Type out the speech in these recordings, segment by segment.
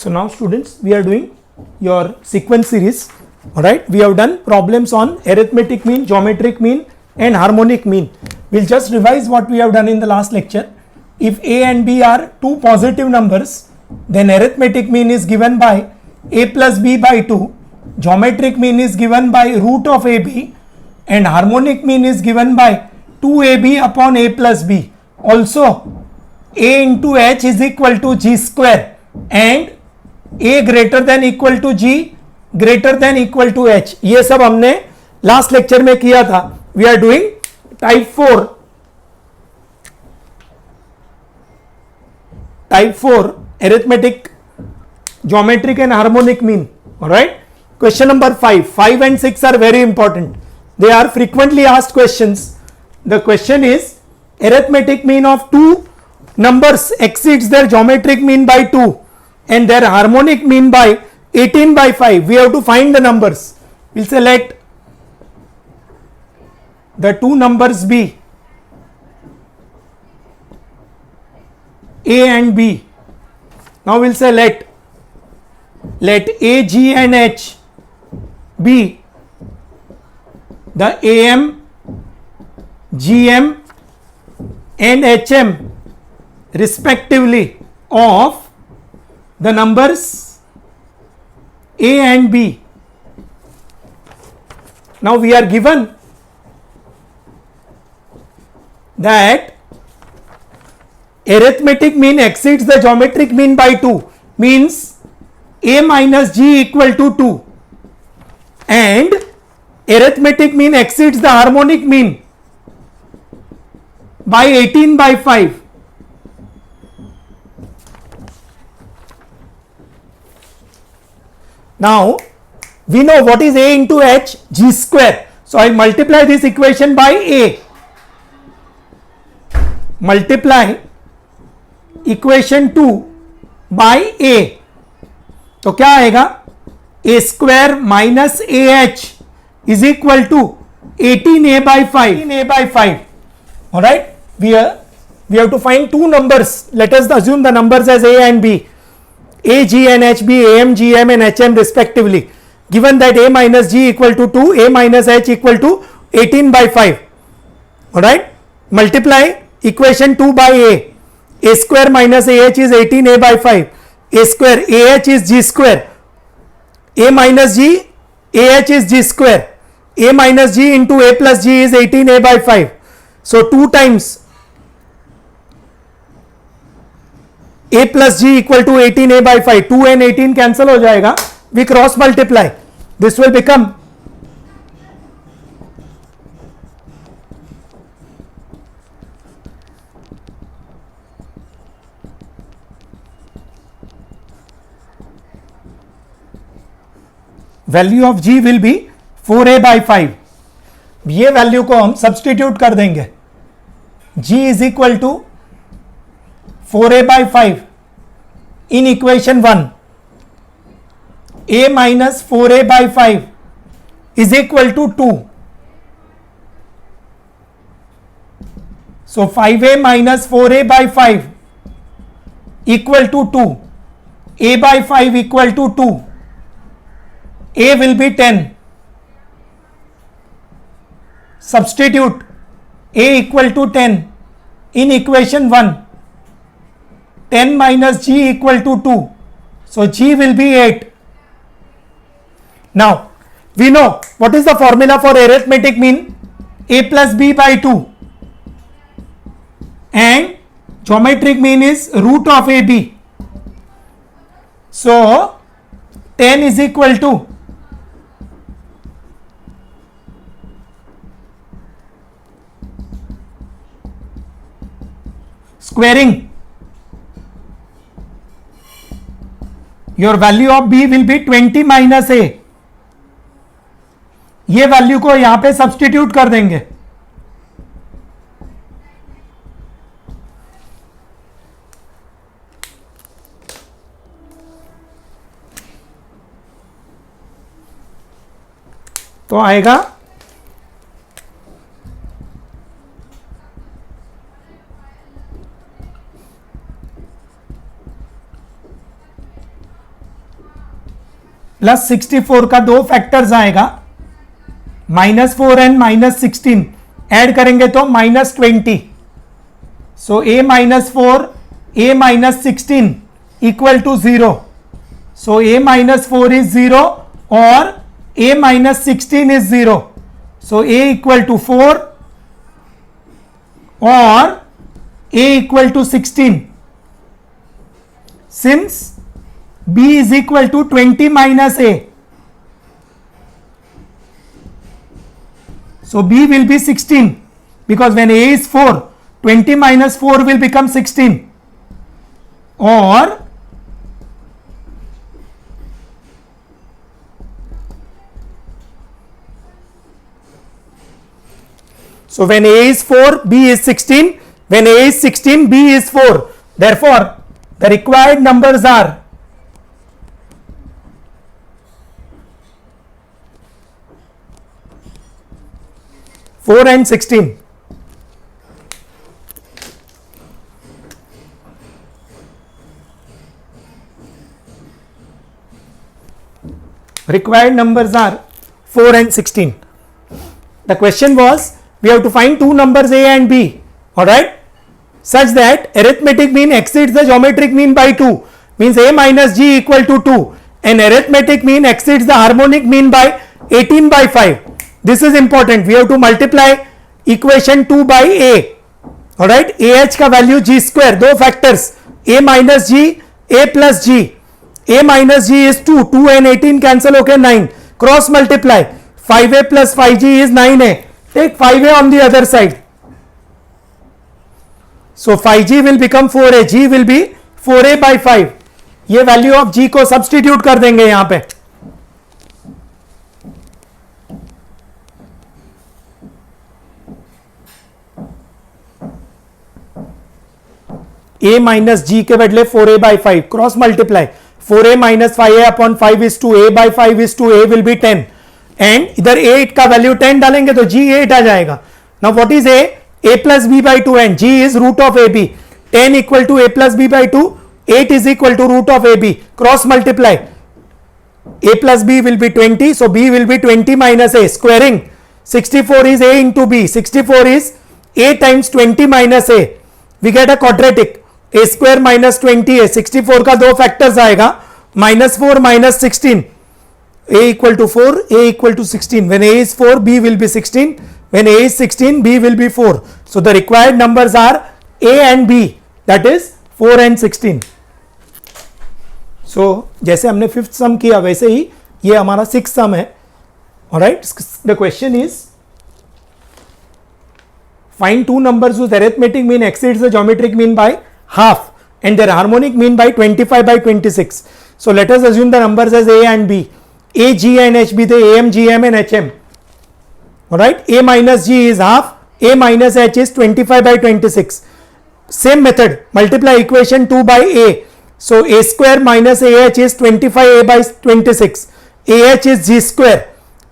So now students, we are doing your sequence series. Alright, we have done problems on arithmetic mean, geometric mean and harmonic mean. We'll just revise what we have done in the last lecture. If a and b are two positive numbers, then arithmetic mean is given by a plus b by 2, geometric mean is given by root of ab, and harmonic mean is given by 2ab upon a plus b. Also, a into h is equal to g square and a greater than equal to g greater than equal to h. ये सब हमने last lecture में किया था. We are doing type 4 arithmetic, geometric and harmonic mean. Alright, question number 5 and 6 are very important. They are frequently asked questions. The question is, arithmetic mean of two numbers exceeds their geometric mean by 2 and their harmonic mean by 18 by 5. We have to find the numbers. We'll select the two numbers b, a and b. Now we'll say let a, g and h be the am, gm and hm respectively of the numbers a and b. Now we are given that arithmetic mean exceeds the geometric mean by 2, means a minus g equal to 2, and arithmetic mean exceeds the harmonic mean by 18 by 5. Now we know what is a into h, g square. So I multiply this equation by a. Multiply equation 2 by a. तो क्या आएगा? a square minus ah is equal to 18a by 5. 18a by 5. All right. We have to find two numbers. Let us assume the numbers as a and b. A, g and h be am, gm and hm respectively. Given that a minus g equal to 2, a minus h equal to 18 by 5. All right. Multiply equation 2 by a square minus ah is 18a by 5, a square ah is g square, a minus g, ah is g square, a minus g into a plus g is 18a by 5. So 2 times a plus g equal to 18a by 5, 2 and 18 cancel हो जाएगा, we cross multiply, this will become value of g will be 4a by 5. ये value को हम substitute कर देंगे. g is equal to 4a by 5 in equation 1. a minus 4a by 5 is equal to 2. So 5a minus 4a by 5 equal to 2. a by 5 equal to 2. a will be 10. Substitute a equal to 10 in equation 1. 10 minus g equal to 2. So g will be 8. Now we know what is the formula for arithmetic mean, a plus b by 2, and geometric mean is root of ab. So 10 is equal to squaring. Your value of b will be 20 minus a. ये value को यहां पे substitute कर देंगे. तो आएगा plus 64 का दो फैक्टर्स आएगा, -4 एंड -16 ऐड करेंगे तो -20. So a -4 a -16 equal to 0. So a -4 is 0 और a -16 is 0. So a equal to 4 और a equal to 16. Since b is equal to 20 minus a, so b will be 16 because when a is 4, 20 minus 4 will become 16. Or so when a is 4, b is 16. When a is 16, b is 4. Therefore, the required numbers are 4 and 16. Required numbers are 4 and 16. The question was, we have to find two numbers a and b, all right, such that arithmetic mean exceeds the geometric mean by 2, means a minus g equal to 2, and arithmetic mean exceeds the harmonic mean by 18 by 5. This is important. We have to multiply equation 2 by a, all right. ah का value g square, दो factors a minus g, a plus g. a minus g is 2, 2 and 18 cancel, okay, 9. Cross multiply 5a plus 5g is 9a. Take 5a on the other side. So 5g will become 4a, g will be 4a by 5. ये value of g को substitute कर देंगे यहां पे. a minus जी के बदले 4a by 5 cross multiply 4a minus 5a upon 5 is 2, a by 5 is 2, a will be 10 and इधर 8 का वैल्यू 10 डालेंगे तो g 8 आ जाएगा. Now what is a plus b by 2 and g is root of ab. 10 equal to a plus b by 2, 8 is equal to root of ab. Cross multiply a plus b will be 20, so b will be 20 minus a. Squaring 64 is a into b, 64 is a times 20 minus a. We get a quadratic. a square minus 20 है, 64 का दो factors आएगा, -4 minus 16, a equal to 4, a equal to 16. When a is 4, b will be 16. When a is 16, b will be 4. So the required numbers are a and b, that is 4 and 16. So जैसे हमने fifth सम किया वैसे ही ये हमारा sixth सम है. Alright, the question is find two numbers whose arithmetic mean exceeds the geometric mean by half and their harmonic mean by 25 by 26. So let us assume the numbers as a and b. a, g and h be the am, gm and hm. Alright, a minus g is half, a minus h is 25 by 26. Same method, multiply equation 2 by a. So a square minus ah is 25a by 26. ah is g square.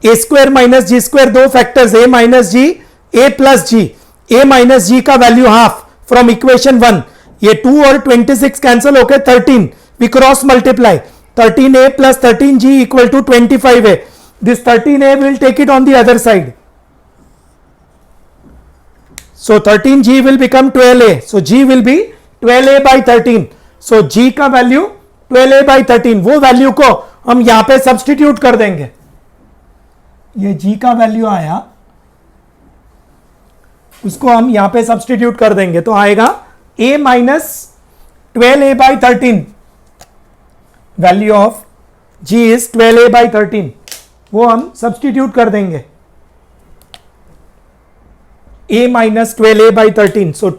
a square minus g square दो factors a minus g, a plus g. a minus g का value half from equation 1. ये 2 और 26 cancel होके 13. We cross multiply 13a plus 13g equal to 25a. This 13a will take it on the other side. So 13g will become 12a. So g will be 12a by 13. So g का value 12a by 13. वो value को हम यहां पे substitute कर देंगे. ये g का वैल्यू आया, उसको हम यहां पे सब्सटीट्यूट कर देंगे तो आएगा a minus 12a by 13. Value of g is 12a by 13. वो हम सब्सटीट्यूट कर देंगे. a minus 12a by 13. So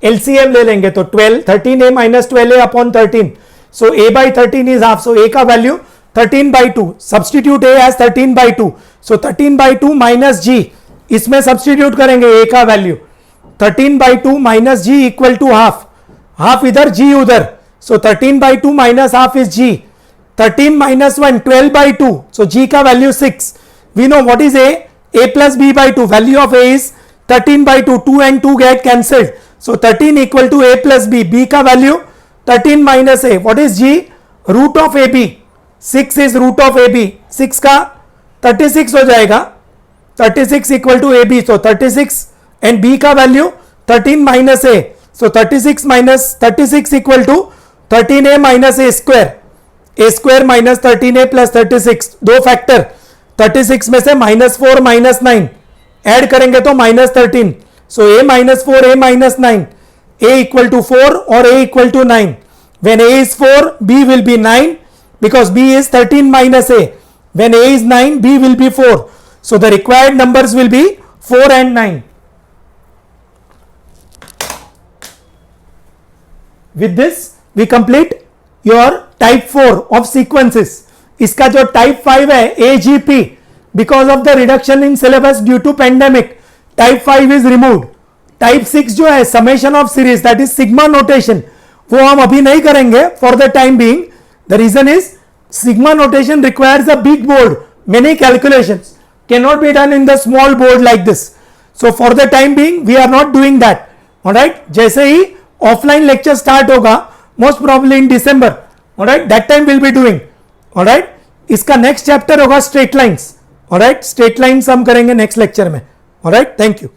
LCM ले लेंगे तो 12, 13a minus 12a upon 13. So a by 13 is half. So a का value 13 by 2. Substitute a as 13 by 2. So 13 by 2 minus g. इसमें substitute करेंगे a का value 13 by 2 minus g equal to half. Half इधर g उधर. So 13 by 2 minus half is g. 13 minus 1 12 by 2. So g का value 6. We know what is a plus b by 2. Value of a is 13 by 2. 2 and 2 get cancelled. So 13 equal to a plus b. b का value 13 minus a. What is g? Root of ab. 6 is root of A B, 6 का 36 हो जाएगा, 36 equal to A B, तो 36 and B का value 13 minus A, so 36 minus 36 equal to 13a minus A square minus 13a plus 36, दो factor 36 में से -4 -9 add करेंगे तो -13, सो a minus 4 a minus 9, a equal to 4 or a equal to 9. When a is 4, b will be 9 because b is 13 minus a. When a is 9, b will be 4. So the required numbers will be 4 and 9. With this we complete your type 4 of sequences. इसका जो type 5 है AGP, because of the reduction in syllabus due to pandemic, type 5 is removed. type 6 जो है summation of series, that is sigma notation, वो हम अभी नहीं करेंगे for the time being. The reason is sigma notation requires a big board, many calculations cannot be done in the small board like this. So for the time being we are not doing that. Alright, जैसे ही offline lecture start होगा most probably in December, alright, that time will be doing, alright. इसका next chapter होगा straight lines, alright, straight lines हम करेंगे next lecture में, alright. Thank you.